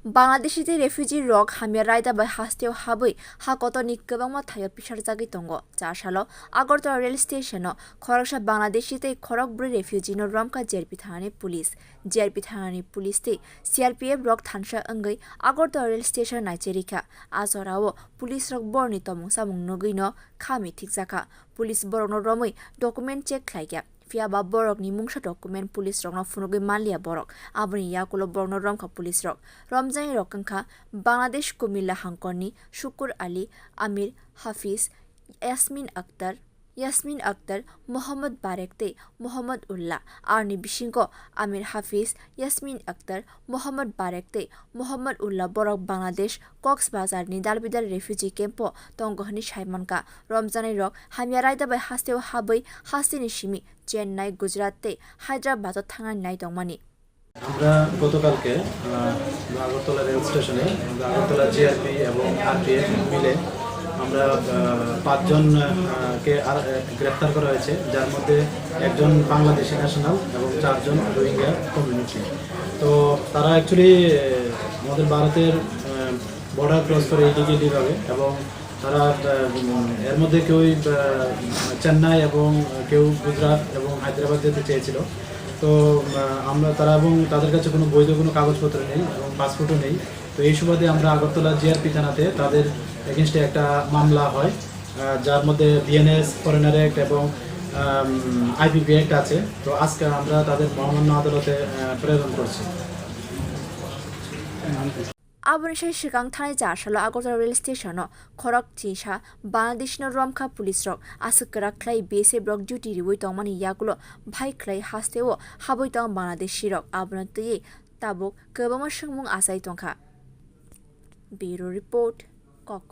bangladeshi refugee rok hamya raida bai hasteo habui hakotoni kwbangma thayo pisar jagui tongo salo Agartala rail station o khoroksa bangladeshi tei khorok bwrwi refugee no romkha jerpi thani police tei CRPF rok thansa ongoi Agartala rail station naicherika azorao police rok borni tomung samung nogui no khami thikjaka police borok no romoi document check khlaigya Fiaba borok ni mungsa document police rok no funogui manlia borok aboni yakulo borok no romkha police rok Ramjani rok wngkha Bangladesh Kumilla hangkorni Shukur Ali Amir Hafiz Yasmin Akhtar Mohammad Barek tei Mohammad Ullah arni bisingo Amir Hafiz Yasmin Akhtar Mohammad Barek tei Mohammad Ullah borok Bangladesh Coxbazar ni dalbidal refugee campo tongohni saimanka Ramjani rok hamya raida bai hasteo habui hasteni simi Chennai Gujarat tei Hyderabad thangnani nai tongmani আমরা গতকালকে Agartala rail স্টেশনে Agartala GRP এবং RPF মিলে আমরা 5 জনকে গ্রেফতার করা হয়েছে যার মধ্যে একজন বাংলাদেশি ন্যাশনাল এবং 4 জন রোহিঙ্গা কমিউনিটি তো তারা অ্যাকচুয়ালি আমাদের ভারতের বর্ডার ক্রস করে ইলিগালি ভাবে এবং তারা এর মধ্যে কেউ চেন্নাই এবং কেউ গুজরাট এবং হায়দ্রাবাদ যেতে চেয়েছিল তো আমরা তারা এবং তাদের কাছে কোনো বৈধ কোনো কাগজপত্র নেই এবং পাসপোর্টও নেই তো এই সুবাদে আমরা আগরতলা জিআরপি থানাতে তাদের এগেনস্টে একটা মামলা হয় যার মধ্যে বিএনএস ফরেনার অ্যাক্ট এবং আইপিপি অ্যাক্ট আছে তো আজকে আমরা তাদের মহামান্য আদালতে প্রেরণ করছি Aboni Shikang Thani salo Agartala rail station o Khorok chisa Bangladesh no romkha police rok asukra khlai base brok duty riwoi tongmani yakulo bhai khlai hasteo haboi tong Bangladeshi rok abona tei tabuk kwbangma sungmung asai tongkha Bureau report Khorok